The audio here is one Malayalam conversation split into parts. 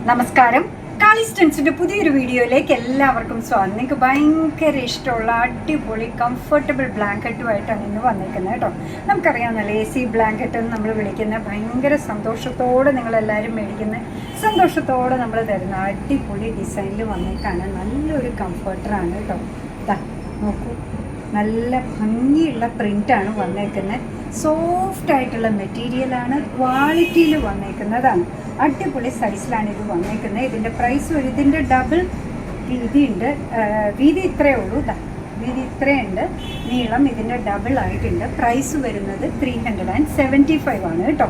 നമസ്കാരം. കാളിസ്റ്റൻസിന്റെ പുതിയൊരു വീഡിയോയിലേക്ക് എല്ലാവർക്കും സ്വാഗതം. നിങ്ങൾക്ക് ഭയങ്കര ഇഷ്ടമുള്ള അടിപൊളി കംഫർട്ടബിൾ ബ്ലാങ്കറ്റുമായിട്ടാണ് ഇന്ന് വന്നിരിക്കുന്നത് കേട്ടോ. നമുക്കറിയാമെന്നല്ലോ AC ബ്ലാങ്കറ്റ് എന്ന് നമ്മൾ വിളിക്കുന്ന ഭയങ്കര സന്തോഷത്തോടെ നിങ്ങളെല്ലാവരും മേടിക്കുന്ന സന്തോഷത്തോടെ നമ്മൾ തരുന്ന അടിപൊളി ഡിസൈനിൽ വന്നേക്കാണ്. നല്ലൊരു കംഫർട്ടറാണ് കേട്ടോ. നോക്കൂ, നല്ല ഭംഗിയുള്ള പ്രിൻ്റാണ് വന്നേക്കുന്നത്. സോഫ്റ്റ് ആയിട്ടുള്ള മെറ്റീരിയലാണ്, ക്വാളിറ്റിയിൽ വന്നേക്കുന്നതാണ്. അടിപൊളി സൈസിലാണ് ഇത് വന്നേക്കുന്നത്. ഇതിൻ്റെ പ്രൈസ് ഇതിൻ്റെ ഡബിൾ വീതിയുണ്ട്. വീതി ഇത്രയേ ഉള്ളൂ. വീതി ഇത്രയുണ്ട്, നീളം ഇതിൻ്റെ ഡബിൾ ആയിട്ടുണ്ട്. പ്രൈസ് വരുന്നത് 375 ആണ് കേട്ടോ.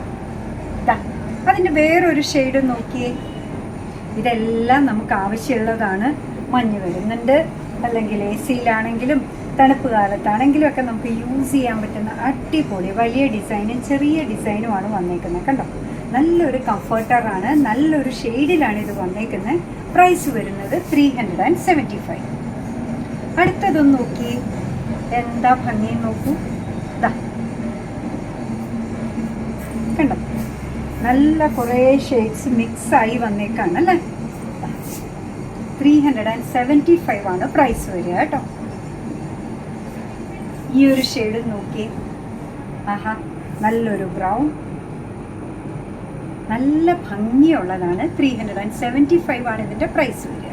അതിൻ്റെ വേറൊരു ഷെയ്ഡ് നോക്കിയേ. ഇതെല്ലാം നമുക്ക് ആവശ്യമുള്ളതാണ്. മഞ്ഞ് വരുന്നുണ്ട്, അല്ലെങ്കിൽ AC-യിലാണെങ്കിലും തണുപ്പ് കാലത്താണെങ്കിലും ഒക്കെ നമുക്ക് യൂസ് ചെയ്യാൻ പറ്റുന്ന അടിപൊളി വലിയ ഡിസൈനും ചെറിയ ഡിസൈനുമാണ് വന്നേക്കുന്നത്. കണ്ടോ, നല്ലൊരു കംഫർട്ടറാണ്. നല്ലൊരു ഷെയ്ഡിലാണ് ഇത് വന്നേക്കുന്നത്. പ്രൈസ് വരുന്നത് 375. അടുത്തതൊന്ന് നോക്കി, എന്താ ഭംഗി നോക്കൂ. കണ്ടോ, നല്ല കുറേ ഷെയ്ഡ്സ് മിക്സായി വന്നേക്കാണ് അല്ലേ. 375 ആണ് പ്രൈസ് വരിക കേട്ടോ. ഈ ഒരു ഷെയ്ഡ് നോക്കി, ആഹാ, നല്ലൊരു ബ്രൗൺ, നല്ല ഭംഗിയുള്ളതാണ്. 375 ആണ് ഇതിൻ്റെ പ്രൈസ് വരിക.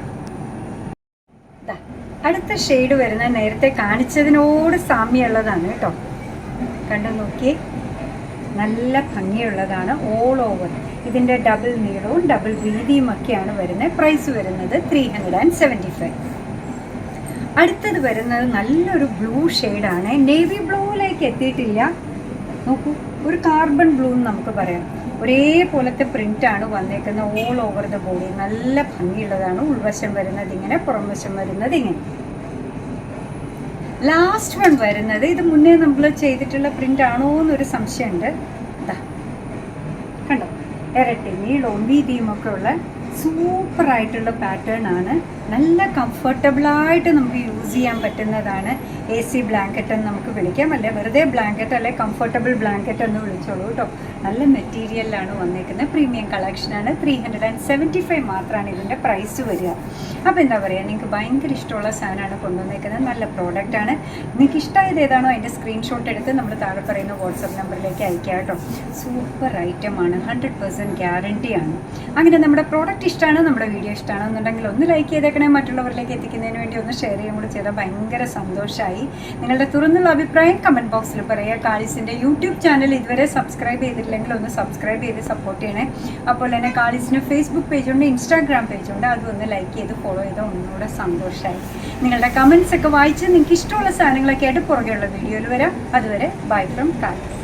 അടുത്ത ഷെയ്ഡ് വരുന്ന നേരത്തെ കാണിച്ചതിനോട് സാമ്യമുള്ളതാണ് കേട്ടോ. കണ്ടു നോക്കി, നല്ല ഭംഗിയുള്ളതാണ്. ഓൾ ഓവർ ഇതിൻ്റെ ഡബിൾ നീളവും ഡബിൾ വീതിയും ഒക്കെയാണ് വരുന്നത്. പ്രൈസ് വരുന്നത് 375. അടുത്തത് വരുന്നത് നല്ലൊരു ബ്ലൂ ഷെയ്ഡാണ്. നേവി ബ്ലൂവിലേക്ക് എത്തിയിട്ടില്ല. നോക്കൂ, ഒരു കാർബൺ ബ്ലൂ എന്ന് നമുക്ക് പറയാം. ഒരേപോലത്തെ പ്രിൻ്റാണ് വന്നേക്കുന്നത്. ഓൾ ഓവർ ദ ബോഡി നല്ല ഭംഗിയുള്ളതാണ്. ഉൾവശം വരുന്നത് ഇങ്ങനെ, പുറംവശം വരുന്നത് ഇങ്ങനെ. ലാസ്റ്റ് വൺ വരുന്നത്, ഇത് മുന്നേ നമ്മൾ ചെയ്തിട്ടുള്ള പ്രിൻ്റ് ആണോ എന്നൊരു സംശയമുണ്ട്. കണ്ടോ, ഇരട്ടി നീളവും വീതിയും ഒക്കെ ഉള്ള സൂപ്പറായിട്ടുള്ള പാറ്റേൺ ആണ്. നല്ല കംഫർട്ടബിളായിട്ട് നമുക്ക് യൂസ് ചെയ്യാൻ പറ്റുന്നതാണ്. AC ബ്ലാങ്കറ്റ് എന്ന് നമുക്ക് വിളിക്കാം, അല്ലെ വെറുതെ ബ്ലാങ്കറ്റ്, അല്ലെ കംഫർട്ടബിൾ ബ്ലാങ്കറ്റ് എന്ന് വിളിച്ചോളൂ കേട്ടോ. നല്ല മെറ്റീരിയലിലാണ് വന്നേക്കുന്നത്. പ്രീമിയം കളക്ഷനാണ്. 375 മാത്രമാണ് ഇതിൻ്റെ പ്രൈസ് വരിക. അപ്പോൾ എന്താ പറയുക, നിങ്ങൾക്ക് ഭയങ്കര ഇഷ്ടമുള്ള സാധനമാണ് കൊണ്ടുവന്നേക്കുന്നത്. നല്ല പ്രോഡക്റ്റാണ്. നിങ്ങൾക്ക് ഇഷ്ടമായത് ഏതാണോ അതിൻ്റെ സ്ക്രീൻഷോട്ട് എടുത്ത് നമ്മൾ താഴെ പറയുന്ന വാട്സപ്പ് നമ്പറിലേക്ക് അയക്കുക കേട്ടോ. സൂപ്പർ ഐറ്റമാണ്, 100% ഗ്യാരണ്ടിയാണ്. അങ്ങനെ നമ്മുടെ പ്രോഡക്റ്റ് ഇഷ്ടമാണ്, നമ്മുടെ വീഡിയോ ഇഷ്ടമാണെന്നുണ്ടെങ്കിൽ ഒന്ന് ലൈക്ക് ചെയ്തേക്കണേ. മറ്റുള്ളവരിലേക്ക് എത്തിക്കുന്നതിന് വേണ്ടി ഒന്ന് ഷെയർ ചെയ്യുകയും കൂടി ചെയ്താൽ ഭയങ്കര സന്തോഷമായി. നിങ്ങളുടെ തുറന്നുള്ള അഭിപ്രായം കമൻറ്റ് ബോക്സിൽ പറയുക. കാളിസിൻ്റെ യൂട്യൂബ് ചാനൽ ഇതുവരെ സബ്സ്ക്രൈബ് ചെയ്തിട്ടില്ലെങ്കിൽ ഒന്ന് സബ്സ്ക്രൈബ് ചെയ്ത് സപ്പോർട്ട് ചെയ്യണേ. അപ്പോൾ തന്നെ കാളിസിന് ഫേസ്ബുക്ക് പേജുണ്ട്, ഇൻസ്റ്റാഗ്രാം പേജുണ്ട്. അതൊന്ന് ലൈക്ക് ചെയ്ത് ഫോളോ ചെയ്താൽ ഒന്നുകൂടെ സന്തോഷമായി. നിങ്ങളുടെ കമൻറ്റ്സ് ഒക്കെ വായിച്ച് നിങ്ങൾക്ക് ഇഷ്ടമുള്ള സാധനങ്ങളൊക്കെ ആയിട്ട് പുറകെയുള്ള വീഡിയോയിൽ വരാം. അതുവരെ ബൈ ഫ്രം കാളി.